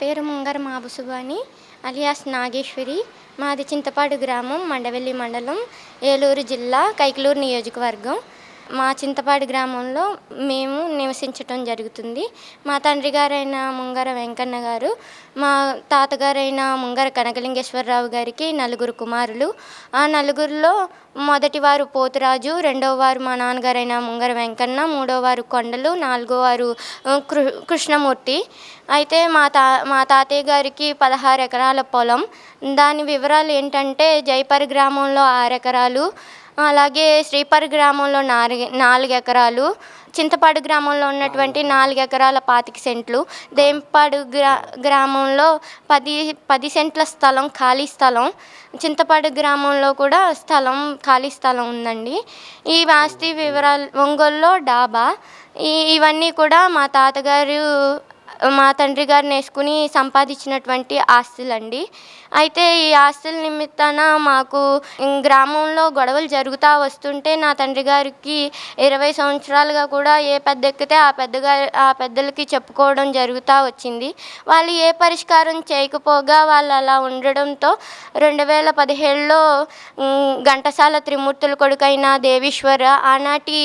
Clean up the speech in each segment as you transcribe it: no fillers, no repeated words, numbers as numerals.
పేరు ముంగర మాబుసుబాని అలియాస్ నాగేశ్వరి. మాది చింతపాడు గ్రామం, మండవెల్లి మండలం, ఏలూరు జిల్లా, కైకలూరు నియోజకవర్గం. మా చింతపాడు గ్రామంలో మేము నివసించటం జరుగుతుంది. మా తండ్రి గారైన ముంగర వెంకన్న గారు, మా తాతగారైన ముంగర కనకలింగేశ్వరరావు గారికి నలుగురు కుమారులు. ఆ నలుగురిలో మొదటివారు పోతురాజు, రెండవవారు మా నాన్నగారైన ముంగర వెంకన్న, మూడోవారు కొండలు, నాలుగోవారు కృష్ణమూర్తి. అయితే మా తాతయ్య గారికి 16 ఎకరాల పొలం. దాని వివరాలు ఏంటంటే, జైపర్ గ్రామంలో 6 ఎకరాలు, అలాగే శ్రీపర్ గ్రామంలో 4 ఎకరాలు, చింతపాడు గ్రామంలో ఉన్నటువంటి 4 ఎకరాల 25 సెంట్లు, దేంపాడు గ్రామంలో 10 సెంట్ల స్థలం, ఖాళీ స్థలం, చింతపాడు గ్రామంలో కూడా ఖాళీ స్థలం ఉందండి. ఈ ఆస్తి వివరాలు ఒంగోలులో డాబా. ఇవన్నీ కూడా మా తండ్రి గారిని వేసుకుని సంపాదించినటువంటి ఆస్తులండి. అయితే ఈ ఆస్తుల నిమిత్తాన మాకు గ్రామంలో గొడవలు జరుగుతూ వస్తుంటే నా తండ్రి గారికి 20 సంవత్సరాలుగా కూడా ఏ పెద్ద ఎక్కితే ఆ పెద్దలకి చెప్పుకోవడం జరుగుతూ వచ్చింది. వాళ్ళు ఏ పరిష్కారం చేయకపోగా వాళ్ళు అలా ఉండడంతో 2017లో ఘంటసాల త్రిమూర్తుల కొడుకైన దేవీశ్వర, ఆనాటి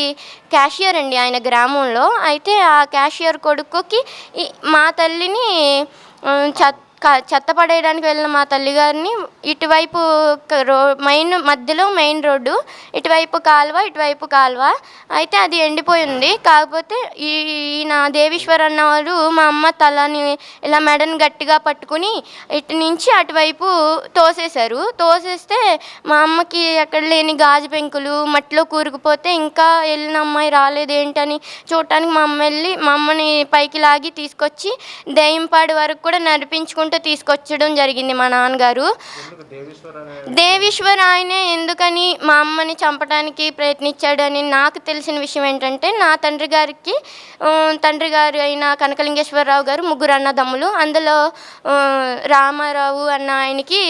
క్యాషియర్ అండి ఆయన గ్రామంలో. అయితే ఆ క్యాషియర్ కొడుకుకి మా తల్లిని చెత్త పడేయడానికి వెళ్ళిన మా తల్లిగారిని ఇటువైపు మధ్యలో మెయిన్ రోడ్డు, ఇటువైపు కాలువ. అయితే అది ఎండిపోయింది. కాకపోతే ఈయన దేవీశ్వర్ అన్నవారు మా అమ్మ తలని ఇలా మెడని గట్టిగా పట్టుకుని ఇటు నుంచి అటువైపు తోసేస్తే మా అమ్మకి ఎక్కడ లేని గాజు పెంకులు మట్టిలో కూరుకుపోతే ఇంకా వెళ్ళిన అమ్మాయి రాలేదేంటని చూడటానికి మా అమ్మ వెళ్ళి మా అమ్మని పైకి లాగి తీసుకొచ్చి దెయ్యంపాడు వరకు కూడా నడిపించుకుంటూ తీసుకొచ్చడం జరిగింది మా నాన్నగారు. దేవీశ్వర్ ఆయనే ఎందుకని మా అమ్మని చంపడానికి ప్రయత్నించాడని నాకు తెలిసిన విషయం ఏంటంటే, నా తండ్రి గారు అయిన కనకలింగేశ్వరరావు గారు 3 అన్నదమ్ములు. అందులో రామారావు అన్న ఆయనకి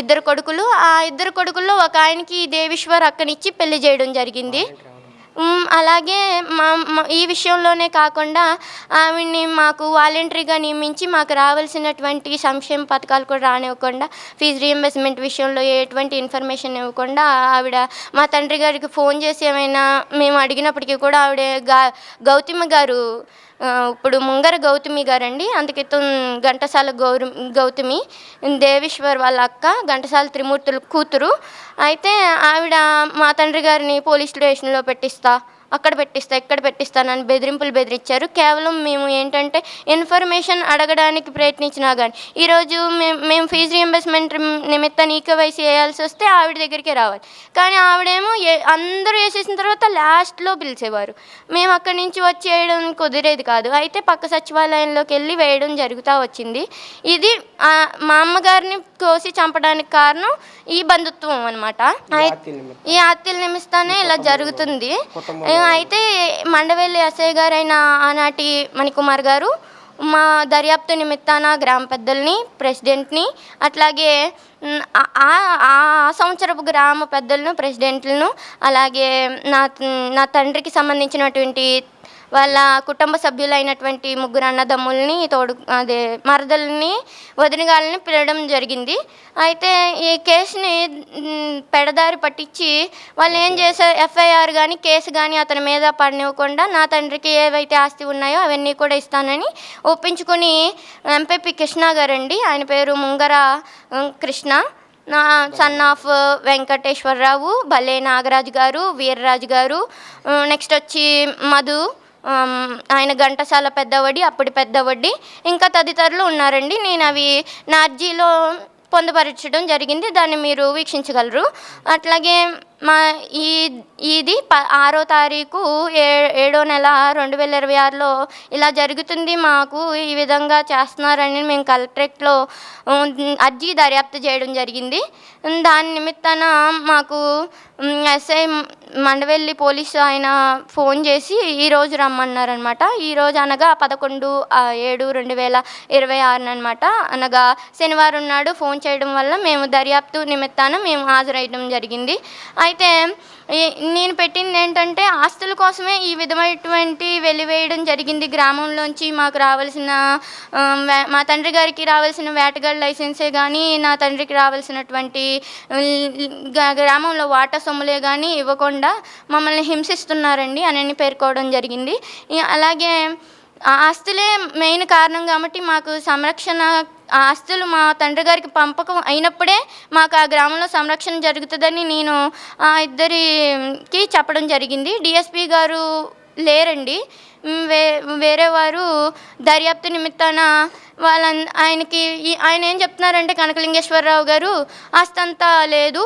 2 కొడుకులు. ఆ 2 కొడుకుల్లో ఒక ఆయనకి దేవీశ్వర్ అక్కనిచ్చి పెళ్లి చేయడం జరిగింది. అలాగే ఈ విషయంలోనే కాకుండా ఆవిడ్ని మాకు వాలంటరీగా నియమించి మాకు రావాల్సినటువంటి సంక్షేమ పథకాలు కూడా రానివ్వకుండా, ఫీజు రీయింబర్స్మెంట్ విషయంలో ఎటువంటి ఇన్ఫర్మేషన్ ఇవ్వకుండా ఆవిడ మా తండ్రి గారికి ఫోన్ చేసి ఏమైనా మేము అడిగినప్పటికీ కూడా ఆవిడ గౌతమి గారు, ఇప్పుడు ముంగర గౌతమి గారండి, అందుకితం ఘంటసాల గౌతమి, దేవీశ్వర్ వాళ్ళ అక్క, ఘంటసాల త్రిమూర్తుల కూతురు. అయితే ఆవిడ మా తండ్రి గారిని పోలీస్ స్టేషన్లో అక్కడ ఇక్కడ పెట్టిస్తానని బెదిరించారు. కేవలం మేము ఏంటంటే ఇన్ఫర్మేషన్ అడగడానికి ప్రయత్నించినా కానీ, ఈరోజు మేము ఫీజు రీయింబర్స్మెంట్ నిమిత్తాన్ని ఈకేవైసీ వేయాల్సి వస్తే ఆవిడ దగ్గరికే రావాలి. కానీ ఆవిడేమో అందరూ వేసేసిన తర్వాత లాస్ట్లో పిలిచేవారు. మేము అక్కడి నుంచి వచ్చి వేయడం కుదిరేది కాదు. అయితే పక్క సచివాలయంలోకి వెళ్ళి వేయడం జరుగుతూ వచ్చింది. ఇది మా అమ్మగారిని కోసి చంపడానికి కారణం ఈ బంధుత్వం అనమాట. ఈ ఆత్తుల నిమిత్తానే ఇలా జరుగుతుంది. అయితే మండవెల్లి ఎస్ఐ గారైన ఆనాటి మణికుమార్ గారు మా దర్యాప్తు నిమిత్తాన గ్రామ పెద్దల్ని, ప్రెసిడెంట్ని, అట్లాగే ఆ సంవత్సరపు గ్రామ పెద్దలను, ప్రెసిడెంట్లను, అలాగే నా తండ్రికి సంబంధించినటువంటి వాళ్ళ కుటుంబ సభ్యులైనటువంటి 3 అన్నదమ్ముల్ని, మరదల్ని, వదినగాళ్ళని పిలవడం జరిగింది. అయితే ఈ కేసుని పెడదారి పట్టించి వాళ్ళు ఏం చేశారు, ఎఫ్ఐఆర్ కానీ కేసు కానీ అతని మీద పడనివ్వకుండా నా తండ్రికి ఏవైతే ఆస్తి ఉన్నాయో అవన్నీ కూడా ఇస్తానని ఒప్పించుకొని ఎంపీపీ కృష్ణ గారండి, ఆయన పేరు ముంగర కృష్ణ, సన్ ఆఫ్ వెంకటేశ్వరరావు, భలే నాగరాజు గారు, వీర్రాజు గారు, నెక్స్ట్ వచ్చి మధు, ఆయన ఘంటసాల పెద్దవడి, అప్పటి పెద్దవడ్డి, ఇంకా తదితరులు ఉన్నారండి. నేను అవి నా అర్జీలో పొందుపరచడం జరిగింది, దాన్ని మీరు వీక్షించగలరు. అట్లాగే ఇది 6వ తారీఖు 7వ నెల 2026లో ఇలా జరుగుతుంది. మాకు ఈ విధంగా చేస్తున్నారని మేము కలెక్టరేట్లో అర్జీ దర్యాప్తు చేయడం జరిగింది. దాని నిమిత్తాన మాకు ఎస్ఐ మండవెల్లి పోలీసు ఆయన ఫోన్ చేసి ఈరోజు రమ్మన్నారనమాట. ఈరోజు అనగా 11/7/2026 అనమాట, అనగా శనివారం నాడు ఫోన్ చేయడం వల్ల మేము దర్యాప్తు నిమిత్తాన మేము హాజరయ్యడం జరిగింది. అయితే నేను పెట్టింది ఏంటంటే ఆస్తుల కోసమే ఈ విధమైనటువంటి వెలివేయడం జరిగింది. గ్రామంలోంచి మాకు రావాల్సిన మా తండ్రి గారికి రావాల్సిన వేటగాడి లైసెన్సే కానీ, నా తండ్రికి రావాల్సినటువంటి గ్రామంలో వాటా సొమ్ములే కానీ ఇవ్వకుండా మమ్మల్ని హింసిస్తున్నారండి అని పేర్కోవడం జరిగింది. అలాగే ఆస్తులే మెయిన్ కారణం కాబట్టి మాకు సంరక్షణ ఆస్తులు మా తండ్రి గారికి పంపకం అయినప్పుడే మాకు ఆ గ్రామంలో సంరక్షణ జరుగుతుందని నేను ఆ ఇద్దరికి చెప్పడం జరిగింది. డిఎస్పి గారు లేరండి, వేరే వారు దర్యాప్తు నిమిత్తాన ఆయన ఏం చెప్తున్నారంటే, కనకలింగేశ్వరరావు గారు ఆస్తి అంతా లేదు,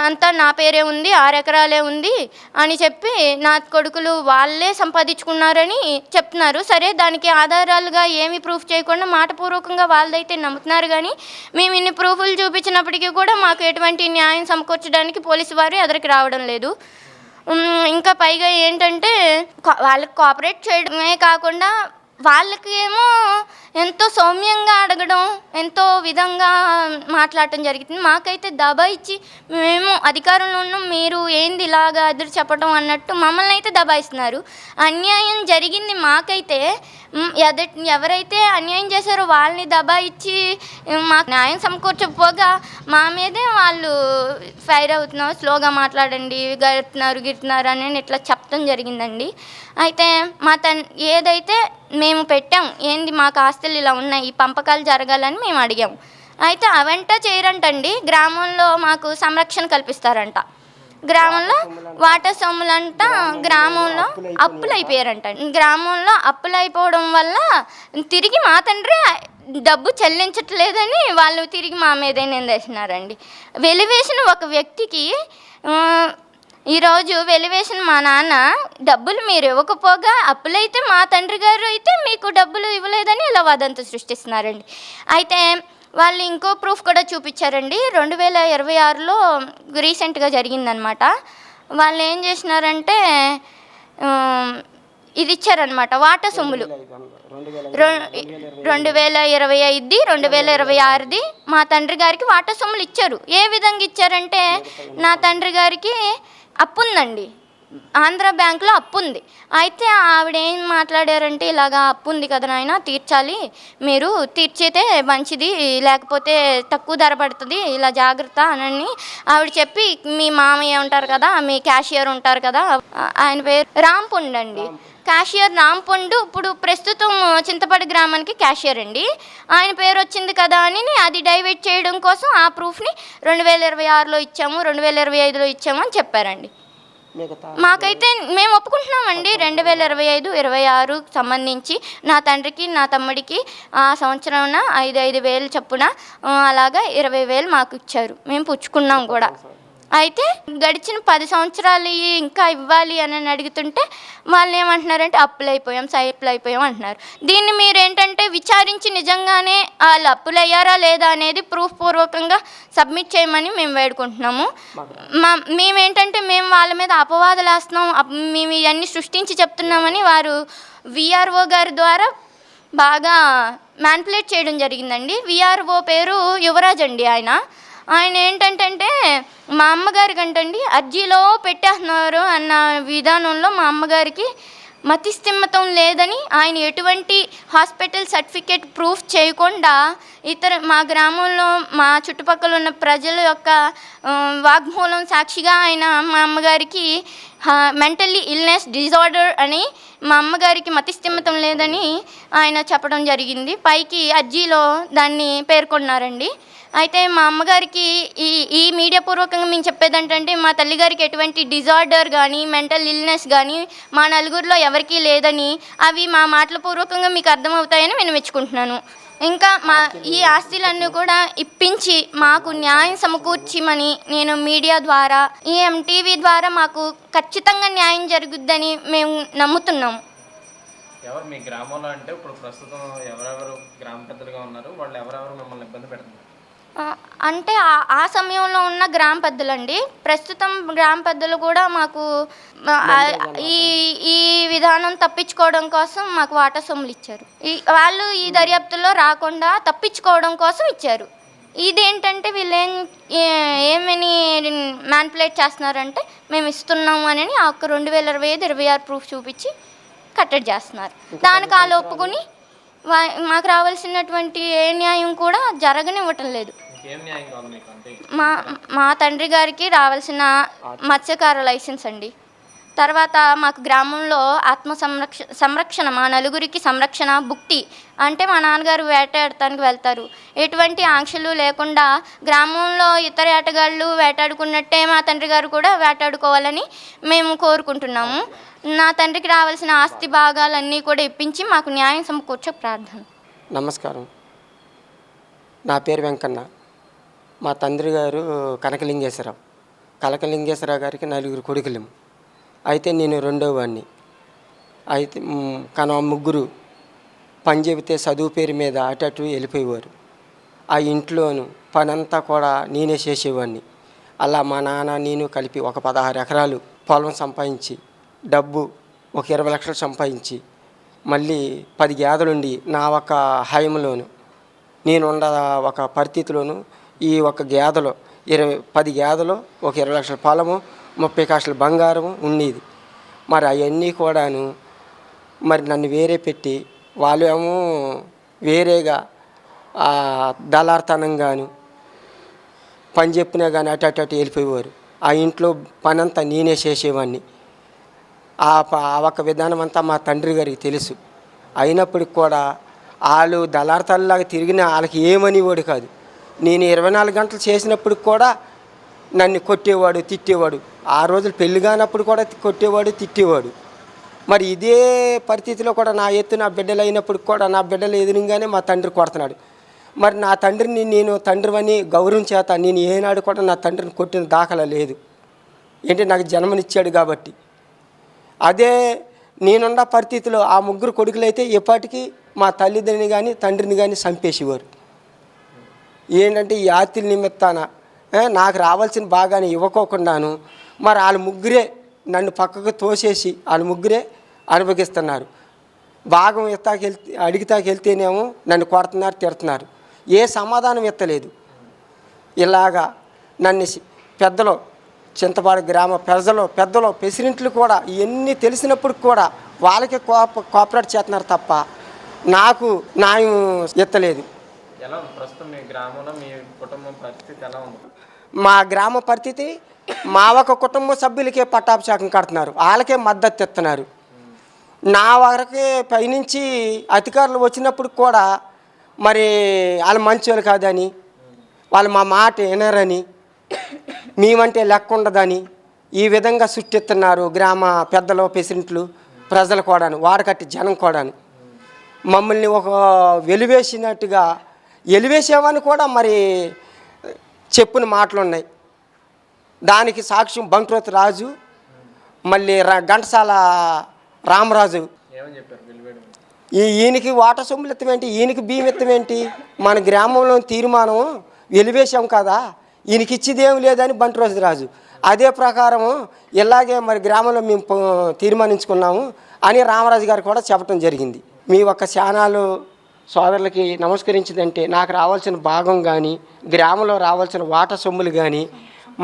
అంతా నా పేరే ఉంది, 6 ఎకరాలే ఉంది అని చెప్పి నా కొడుకులు వాళ్ళే సంపాదించుకున్నారని చెప్తున్నారు. సరే, దానికి ఆధారాలుగా ఏమి ప్రూఫ్ చేయకుండా మాటపూర్వకంగా వాళ్ళదైతే నమ్ముతున్నారు. కానీ మేము ఇన్ని ప్రూఫ్లు చూపించినప్పటికీ కూడా మాకు ఎటువంటి న్యాయం సమకూర్చడానికి పోలీసు వారు ఎదురుకి రావడం లేదు. ఇంకా పైగా ఏంటంటే వాళ్ళకి కోఆపరేట్ చేయడమే కాకుండా వాళ్ళకి ఏమో ఎంతో సౌమ్యంగా అడగడం, ఎంతో విధంగా మాట్లాడటం జరుగుతుంది. మాకైతే దబాయిచ్చి మేము అధికారంలో ఉన్నాం, మీరు ఏంది ఇలాగా ఎదురు చెప్పడం అన్నట్టు మమ్మల్ని అయితే దబాయిస్తున్నారు. అన్యాయం జరిగింది మాకైతే, ఎవరైతే అన్యాయం చేశారో వాళ్ళని దబాయిచ్చి మాకు న్యాయం సమకూర్చకపోగా మా మీదే వాళ్ళు ఫైర్ అవుతున్నారు, స్లోగా మాట్లాడండి, గిడుతున్నారు అని ఇట్లా చెప్పడం జరిగిందండి. అయితే ఏదైతే మేము పెట్టాం, ఏంది మాకు ఆస్తులు ఇలా ఉన్నాయి, ఈ పంపకాలు జరగాలని మేము అడిగాం. అయితే అవంట చేయరంటండి, గ్రామంలో మాకు సంరక్షణ కల్పిస్తారంట. గ్రామంలో వాటా సొమ్ములంట గ్రామంలో అప్పులు అయిపోయారంట. గ్రామంలో అప్పులు అయిపోవడం వల్ల తిరిగి మా తండ్రి డబ్బు చెల్లించట్లేదని వాళ్ళు తిరిగి మా మీదే నిందేసినారండి. వెలివేసిన ఒక వ్యక్తికి ఈరోజు వెలివేసిన మా నాన్న డబ్బులు మీరు ఇవ్వకపోగా అప్పులైతే మా తండ్రి గారు అయితే మీకు డబ్బులు ఇవ్వలేదని ఇలా వదంతా సృష్టిస్తున్నారండి. అయితే వాళ్ళు ఇంకో ప్రూఫ్ కూడా చూపించారండి. 2026లో రీసెంట్గా జరిగిందనమాట. వాళ్ళు ఏం చేసినారంటే ఇది ఇచ్చారనమాట, వాటా సొమ్ములు 2025ది 2026ది మా తండ్రి గారికి వాటా సొమ్ములు ఇచ్చారు. ఏ విధంగా ఇచ్చారంటే, నా తండ్రి గారికి అప్పు ఉందండి, ఆంధ్ర బ్యాంకులో అప్పు ఉంది. అయితే ఆవిడ ఏం మాట్లాడారంటే, ఇలాగా అప్పు ఉంది కదా నాయన, తీర్చాలి, మీరు తీర్చితే మంచిది, లేకపోతే తక్కువ ధర పడుతుంది, ఇలా జాగ్రత్త అని ఆవిడ చెప్పి, మీ మామయ్య ఉంటారు కదా, మీ క్యాషియర్ ఉంటారు కదా, ఆయన పేరు రాంపొండు అండి, క్యాషియర్ రాంపొండు ఇప్పుడు ప్రస్తుతం చింతపడి గ్రామానికి క్యాషియర్ అండి. ఆయన పేరు వచ్చింది కదా అని అది డైవర్ట్ చేయడం కోసం ఆ ప్రూఫ్ని 2026లో ఇచ్చాము, 2025లో ఇచ్చాము అని చెప్పారండి. మాకైతే మేము ఒప్పుకుంటున్నామండి. 2025, 26 సంబంధించి నా తండ్రికి నా తమ్ముడికి ఆ సంవత్సరం 5,000 చొప్పున అలాగా 20,000 మాకు ఇచ్చారు, మేము పుచ్చుకున్నాం కూడా. అయితే గడిచిన 10 సంవత్సరాలు ఇంకా ఇవ్వాలి అని అడుగుతుంటే వాళ్ళు ఏమంటున్నారంటే అప్పులు అయిపోయాం అంటున్నారు. దీన్ని మీరేంటంటే విచారించి నిజంగానే వాళ్ళు అప్పులు అయ్యారా లేదా అనేది ప్రూఫ్ పూర్వకంగా సబ్మిట్ చేయమని మేము వేడుకుంటున్నాము. మేమేంటంటే మేము వాళ్ళ మీద అపవాదాలు వేస్తున్నాం, మేము ఇవన్నీ సృష్టించి చెప్తున్నామని వారు విఆర్ఓ గారి ద్వారా బాగా మ్యానిపులేట్ చేయడం జరిగిందండి. విఆర్ఓ పేరు యువరాజ్ అండి. ఆయన ఏంటంటే మా అమ్మగారి కంటండి అర్జీలో పెట్టేస్తున్నారు అన్న విధానంలో మా అమ్మగారికి మతిస్థిమితం లేదని ఆయన ఎటువంటి హాస్పిటల్ సర్టిఫికేట్ ప్రూఫ్ చేయకుండా మా గ్రామంలో మా చుట్టుపక్కల ఉన్న ప్రజల యొక్క వాగ్మూలం సాక్షిగా ఆయన మా అమ్మగారికి మెంటల్లీ ఇల్నెస్ డిజార్డర్ అని, మా అమ్మగారికి మతిస్థిమితం లేదని ఆయన చెప్పడం జరిగింది. పైకి అర్జీలో దాన్ని పేర్కొన్నారండి. అయితే మా అమ్మగారికి ఈ మీడియా పూర్వకంగా మేము చెప్పేది ఏంటంటే, మా తల్లిగారికి ఎటువంటి డిజార్డర్ కానీ మెంటల్ ఇల్నెస్ కానీ మా నలుగురిలో ఎవరికీ లేదని, అవి మా మాటల పూర్వకంగా మీకు అర్థమవుతాయని నేను మెచ్చుకుంటున్నాను. ఇంకా ఈ ఆస్తులన్నీ కూడా ఇప్పించి మాకు న్యాయం సమకూర్చిమని నేను మీడియా ద్వారా, ఈఎంటీవీ ద్వారా మాకు ఖచ్చితంగా న్యాయం జరుగుద్దని మేము నమ్ముతున్నాము. ఎవరు మీ గ్రామంలో అంటే ఇప్పుడు ప్రస్తుతం ఎవరెవరు గ్రామ పెద్దలుగా ఉన్నారు, వాళ్ళు ఎవరెవరు మిమ్మల్ని ఇబ్బంది పెడుతున్నారు? అంటే ఆ సమయంలో ఉన్న గ్రామ పెద్దలండి. ప్రస్తుతం గ్రామ పెద్దలు కూడా మాకు ఈ విధానం తప్పించుకోవడం కోసం మాకు వాటా సొమ్ములు ఇచ్చారు. వాళ్ళు ఈ దర్యాప్తులో రాకుండా తప్పించుకోవడం కోసం ఇచ్చారు. ఇదేంటంటే వీళ్ళు ఏమని మ్యానిపులేట్ చేస్తున్నారంటే మేము ఇస్తున్నాము అని ఆ ఒక్క 2025-26 ప్రూఫ్ చూపించి కట్టడి చేస్తున్నారు. దానికి వాళ్ళు ఒప్పుకొని మాకు రావాల్సినటువంటి ఏ న్యాయం కూడా జరగనివ్వటం లేదు. మా తండ్రి గారికి రావాల్సిన మత్స్యకార లైసెన్స్ అండి. తర్వాత మాకు గ్రామంలో సంరక్షణ మా నలుగురికి సంరక్షణ భుక్తి అంటే మా నాన్నగారు వేటాడటానికి వెళ్తారు. ఎటువంటి ఆంక్షలు లేకుండా గ్రామంలో ఇతర వేటగాళ్ళు వేటాడుకున్నట్టే మా తండ్రి గారు కూడా వేటాడుకోవాలని మేము కోరుకుంటున్నాము. నా తండ్రికి రావాల్సిన ఆస్తి భాగాలన్నీ కూడా ఇప్పించి మాకు న్యాయం సమకూర్చే ప్రార్థన. నమస్కారం, నా పేరు వెంకన్న. మా తండ్రి గారు కనకలింగేశ్వరరావు గారికి 4 కొడుకులము. అయితే నేను రెండో వాడిని. అయితే కానీ ముగ్గురు పని చెబితే చదువు పేరు మీద అటు వెళ్ళిపోయేవారు. ఆ ఇంట్లోను పనంతా కూడా నేనే చేసేవాడిని. అలా మా నాన్న నేను కలిపి ఒక 16 ఎకరాలు పొలం సంపాదించి డబ్బు ఒక 20 లక్షలు సంపాదించి మళ్ళీ 10 గేదెలుండి నా ఒక హయంలోను నేను ఒక పరిస్థితిలోను ఈ ఒక గేదెలో 10 గేదెలు ఒక 20 లక్షల పొలము 30 కాసుల బంగారము ఉండేది. మరి అవన్నీ కూడాను మరి నన్ను వేరే పెట్టి వాళ్ళు ఏమో వేరేగా దళార్తనంగాను పని చెప్పినా కానీ అటు వెళ్ళిపోయేవారు. ఆ ఇంట్లో పనంతా నేనే చేసేవాడిని. ఆ ఒక విధానం అంతా మా తండ్రి గారికి తెలుసు. అయినప్పటికి కూడా వాళ్ళు దళార్తల్లాగా తిరిగిన వాళ్ళకి ఏమనివాడు కాదు. నేను 24 గంటలు చేసినప్పటికి కూడా నన్ను కొట్టేవాడు, తిట్టేవాడు. ఆ రోజులు పెళ్లి కానప్పుడు కూడా కొట్టేవాడు, తిట్టేవాడు. మరి ఇదే పరిస్థితిలో కూడా నా బిడ్డలు అయినప్పుడు కూడా నా బిడ్డలు ఎదురుగానే మా తండ్రి కొడుతున్నాడు. మరి నా తండ్రిని నేను తండ్రివని గౌరవం చేత నేను ఏనాడు కూడా నా తండ్రిని కొట్టిన దాఖలా లేదు. ఏంటి, నాకు జన్మనిచ్చాడు కాబట్టి. అదే నేనున్న పరిస్థితిలో ఆ ముగ్గురు కొడుకులైతే ఎప్పటికీ మా తల్లిదండ్రిని కానీ తండ్రిని కానీ చంపేసేవారు. ఏంటంటే ఈ ఆస్తి నిమిత్తాన నాకు రావాల్సిన భాగాన్ని ఇవ్వకోకుండాను మరి వాళ్ళ ముగ్గురే నన్ను పక్కకు తోసేసి వాళ్ళ ముగ్గురే అనుభవిస్తున్నారు. భాగం అడిగితాకెళ్తేనేమో నన్ను కొడుతున్నారు, తిడుతున్నారు. ఏ సమాధానం ఎత్తలేదు. ఇలాగా నన్ను పెద్దలు చింతపాడు గ్రామ పెద్దలు ప్రెసిడెంట్లు కూడా ఇవన్నీ తెలిసినప్పుడు కూడా వాళ్ళకే కోఆపరేట్ చేస్తున్నారు తప్ప నాకు న్యాయం ఎత్తలేదు. మా గ్రామ పరిస్థితి మా ఒక కుటుంబ సభ్యులకే పట్టాభిషేకం కడుతున్నారు, వాళ్ళకే మద్దతు ఇస్తున్నారు. నా వరకే పైనుంచి అధికారులు వచ్చినప్పుడు కూడా మరి వాళ్ళు మంచోళ్ళు కాదని, వాళ్ళు మా మాట వినరని, మేమంటే లెక్క ఉండదని ఈ విధంగా సృష్టిస్తున్నారు గ్రామ పెద్దలు, ప్రెసిడెంట్లు, ప్రజలు కూడాను, వాడకట్టి జనం కూడాను. మమ్మల్ని ఒక వెలివేసినట్టుగా వెలివేసామని కూడా మరి చెప్పిన మాటలు ఉన్నాయి. దానికి సాక్ష్యం బంక్రోత్ రాజు, మళ్ళీ ఘంటసాల రామరాజు. ఈయనకి వాట సొమ్ములు ఎత్తమేంటి, ఈయనకి బియ్యం ఎత్తమేంటి, మన గ్రామంలో తీర్మానం వెలివేశాం కదా, ఈయనకి ఇచ్చేదేం లేదని బంట్రోజు రాజు. అదే ప్రకారము ఇలాగే మరి గ్రామంలో మేము తీర్మానించుకున్నాము అని రామరాజు గారు కూడా చెప్పడం జరిగింది. మీ ఒక్క ఛానల్ సోదరులకి నమస్కరించిందంటే నాకు రావాల్సిన భాగం కానీ గ్రామంలో రావాల్సిన వాట సొమ్ములు కానీ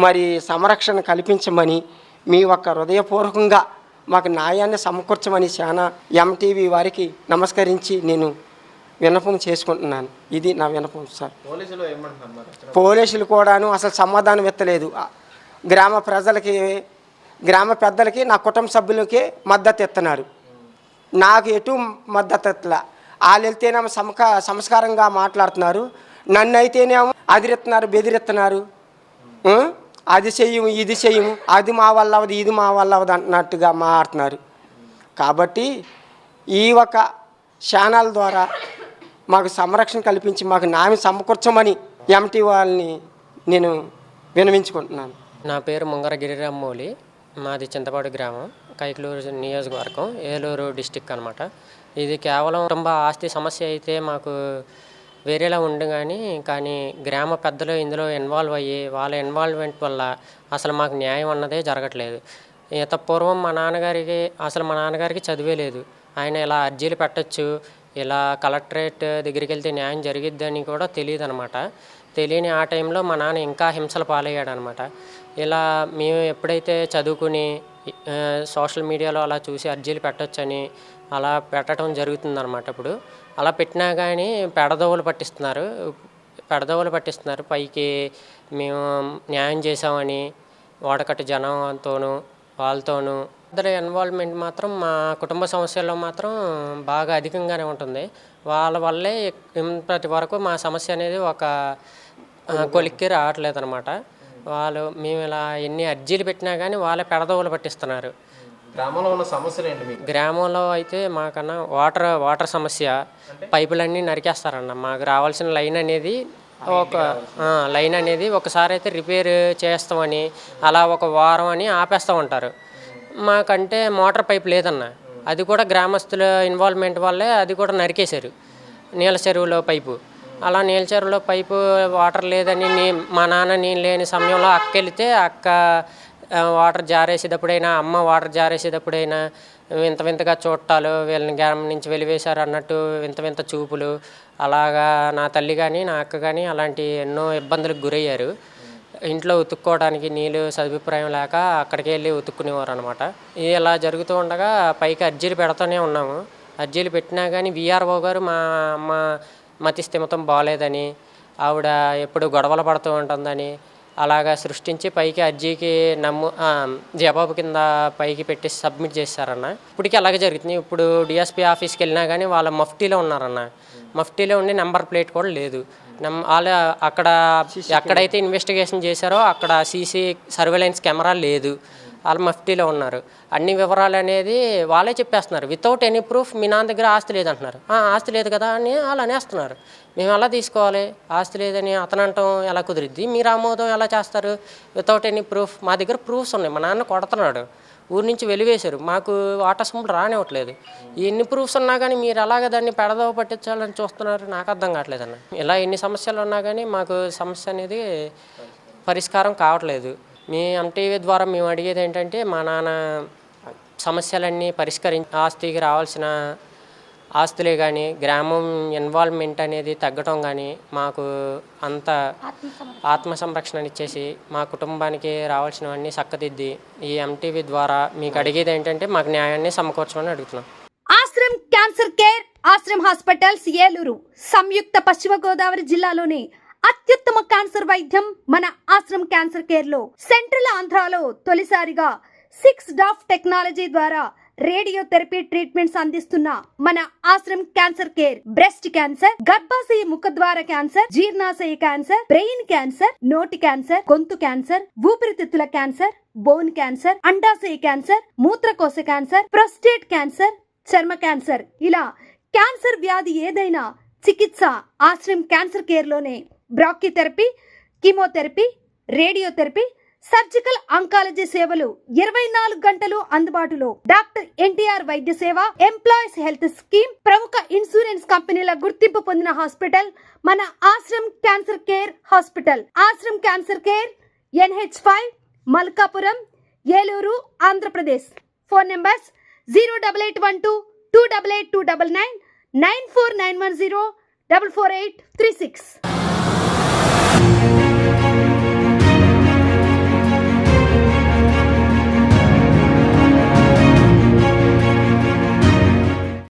మరి సంరక్షణ కల్పించమని మీ ఒక్క హృదయపూర్వకంగా మాకు న్యాయాన్ని సమకూర్చమని చాలా ఎంటీవీ వారికి నమస్కరించి నేను విన్నపం చేసుకుంటున్నాను. ఇది నా విన్నపం సార్. పోలీసులు కూడాను అసలు సమాధానం ఎత్తలేదు. గ్రామ ప్రజలకి, గ్రామ పెద్దలకి, నా కుటుంబ సభ్యులకి మద్దతు ఇస్తున్నారు. నాకు ఎటు మద్దతు ఎత్తలా. వాళ్ళు వెళ్తేనేమో సంస్కారంగా మాట్లాడుతున్నారు, నన్ను అయితేనేమో అదిరిస్తున్నారు, బెదిరిస్తున్నారు. అది చెయ్యము, ఇది చెయ్యము, అది మా వల్ల అవ్వదు, ఇది మా వల్ల అవ్వదు అన్నట్టుగా మాట్లాడుతున్నారు. కాబట్టి ఈ ఒక ఛానల్ ద్వారా మాకు సంరక్షణ కల్పించి మాకు న్యాయం సమకూర్చమని ఎంటీ వాళ్ళని నేను విన్నవించుకుంటున్నాను. నా పేరు ముంగర గిరిరామ్మౌళి, మాది చింతపాడు గ్రామం, కైకలూరు నియోజకవర్గం, ఏలూరు డిస్టిక్ అనమాట. ఇది కేవలం కుటుంబ ఆస్తి సమస్య అయితే మాకు వేరేలా ఉండు కానీ గ్రామ పెద్దలు ఇందులో ఇన్వాల్వ్ అయ్యి వాళ్ళ ఇన్వాల్వ్మెంట్ వల్ల అసలు మాకు న్యాయం అన్నదే జరగట్లేదు. ఇంత పూర్వం మా నాన్నగారికి చదివే లేదు. ఆయన ఇలా అర్జీలు పెట్టచ్చు, ఇలా కలెక్టరేట్ దగ్గరికి వెళ్తే న్యాయం జరిగిద్దని కూడా తెలియదు అనమాట. తెలియని ఆ టైంలో మా నాన్న ఇంకా హింసలు పాలయ్యాడు అనమాట. ఇలా మేము ఎప్పుడైతే చదువుకుని సోషల్ మీడియాలో అలా చూసి అర్జీలు పెట్టొచ్చని అలా పెట్టడం జరుగుతుందన్నమాట. ఇప్పుడు అలా పెట్టినా కానీ పెడదోవలు పట్టిస్తున్నారు. పైకి మేము న్యాయం చేసామని వాడకట్టు జనంతోనూ వాళ్ళతోనూ ఇద్దరు ఇన్వాల్వ్మెంట్ మాత్రం మా కుటుంబ సమస్యల్లో మాత్రం బాగా అధికంగానే ఉంటుంది. వాళ్ళ వల్లే ఇప్పటి వరకు మా సమస్య అనేది ఒక కొలిక్కి రావట్లేదు అనమాట. మేము ఇలా ఎన్ని అర్జీలు పెట్టినా కానీ వాళ్ళే పెడదోవలు పట్టిస్తున్నారు. గ్రామంలో ఉన్న సమస్యలు ఏంటి మీకు? గ్రామంలో అయితే మాకన్నా వాటర్ సమస్య, పైపులన్నీ నరికేస్తారన్న. మాకు రావాల్సిన లైన్ అనేది ఒకసారి అయితే రిపేర్ చేస్తామని అలా ఒక వారం అని ఆపేస్తూ ఉంటారు. మాకంటే మోటార్ పైప్ లేదన్న, అది కూడా గ్రామస్తుల ఇన్వాల్వ్మెంట్ వల్లే అది కూడా నరికేశారు. నీళ్ళ చెరువులో పైపు, అలా నీళ్ళ చెరువులో పైపు వాటర్ లేదని మా నాన్న నేను లేని సమయంలో అక్క వెళితే అక్క వాటర్ జారేసేటప్పుడైనా అమ్మ వాటర్ జారేసేటప్పుడైనా వింతగా చూడటాలు, వీళ్ళని గ్రామం నుంచి వెలివేశారు అన్నట్టు వింత చూపులు, అలాగా నా తల్లి కానీ నా అక్క కానీ అలాంటి ఎన్నో ఇబ్బందులకు గురయ్యారు. ఇంట్లో ఉతుక్కోవడానికి నీళ్ళు సదుపాయం లేక అక్కడికి వెళ్ళి ఉతుక్కునేవారు అనమాట. ఇలా జరుగుతూ ఉండగా పైకి అర్జీలు పెడుతూనే ఉన్నాము. అర్జీలు పెట్టినా కానీ విఆర్ఓ గారు మా అమ్మ మతి స్థిమితం బాగోలేదని, ఆవిడ ఎప్పుడు గొడవలు పడుతూ ఉంటుందని అలాగా సృష్టించి పైకి అర్జీకి జవాబు కింద పైకి పెట్టి సబ్మిట్ చేశారన్న. ఇప్పటికీ అలాగే జరుగుతుంది. ఇప్పుడు డిఎస్పీ ఆఫీస్కి వెళ్ళినా కానీ వాళ్ళ మఫ్టీలో ఉన్నారన్న. మఫ్టీలో ఉండి నెంబర్ ప్లేట్ కూడా లేదు. వాళ్ళు ఎక్కడైతే ఇన్వెస్టిగేషన్ చేశారో అక్కడ సీసీ సర్వేలెన్స్ కెమెరా లేదు. వాళ్ళు మఫ్టీలో ఉన్నారు. అన్ని వివరాలు అనేది వాళ్ళే చెప్పేస్తున్నారు. వితౌట్ ఎనీ ప్రూఫ్ మీ నాన్న దగ్గర ఆస్తి లేదంటున్నారు. ఆస్తి లేదు కదా అని వాళ్ళు అనేస్తున్నారు. మేము ఎలా తీసుకోవాలి? ఆస్తి లేదని అతను అంటాం ఎలా కుదిరిద్ది? మీరు ఆమోదం ఎలా చేస్తారు? Without any proof. మా దగ్గర ప్రూఫ్స్ ఉన్నాయి. మా నాన్న కొడుతున్నాడు, ఊరి నుంచి వెలివేశారు, మాకు వాటర్ సొమ్ములు రానివ్వట్లేదు. ఎన్ని ప్రూఫ్స్ ఉన్నా కానీ మీరు ఎలాగ దాన్ని పెడదవ పట్టించాలని చూస్తున్నారు? నాకు అర్థం కావట్లేదన్న. ఇలా ఎన్ని సమస్యలు ఉన్నా కానీ మాకు సమస్య అనేది పరిష్కారం కావట్లేదు. మీ ఎంటీవీ ద్వారా మేము అడిగేది ఏంటంటే మా నాన్న సమస్యలన్నీ పరిష్కరించి ఆస్తికి రావాల్సిన ఆస్తులే కానీ గ్రామం ఇన్వాల్వ్మెంట్ అనేది తగ్గటం కానీ మాకు అంత ఆత్మ సంరక్షణ ఇచ్చేసి మా కుటుంబానికి రావాల్సినవన్నీ చక్కదిద్ది ఈ ఎంటీవీ ద్వారా మీకు అడిగేది ఏంటంటే మాకు న్యాయాన్ని సమకూర్చమని అడుగుతున్నాం. Ashram cancer care, Ashram hospitals, Eluru సంయుక్త పశ్చిమ గోదావరి జిల్లాలోని అత్యుత్తమ క్యాన్సర్ వైద్యం మన ఆశ్రమ్ క్యాన్సర్ కేర్ లో సెంట్రల్ ఆంధ్రాలో తొలిసారిగా 6 DOF టెక్నాలజీ ద్వారా రేడియోథెరపీ ట్రీట్మెంట్స్ అందిస్తున్న మన Ashram cancer care breast cancer, గర్భాశయ ముఖద్వార క్యాన్సర్, జీర్ణాశయ క్యాన్సర్, బ్రెయిన్ క్యాన్సర్, నోటి క్యాన్సర్, గొంతు క్యాన్సర్, ఊపిరితిత్తుల క్యాన్సర్, బోన్ క్యాన్సర్, అండాశయ క్యాన్సర్, మూత్రకోశ క్యాన్సర్, ప్రొస్టేట్ క్యాన్సర్, చర్మ క్యాన్సర్, ఇలా క్యాన్సర్ వ్యాధి ఏదైనా చికిత్స ఆశ్రమ్ క్యాన్సర్ కేర్ లోనే. బ్రాక్యూథెరపీ, కీమోథెరపీ, రేడియోథెరపీ, సర్జికల్ ఆంకాలజీ సేవలు 24 గంటలు అందుబాటులో. డాక్టర్ ఎన్టీఆర్ వైద్య సేవ, ఎంప్లాయీస్ హెల్త్ స్కీమ్, ప్రముఖ ఇన్సూరెన్స్ కంపెనీల గుర్తింపు పొందిన హాస్పిటల్ మన Ashram cancer care hospital. Ashram cancer care, NH5, Malkapuram, Eluru, Andhra Pradesh. Phone numbers 08812 288 299 94910 44836.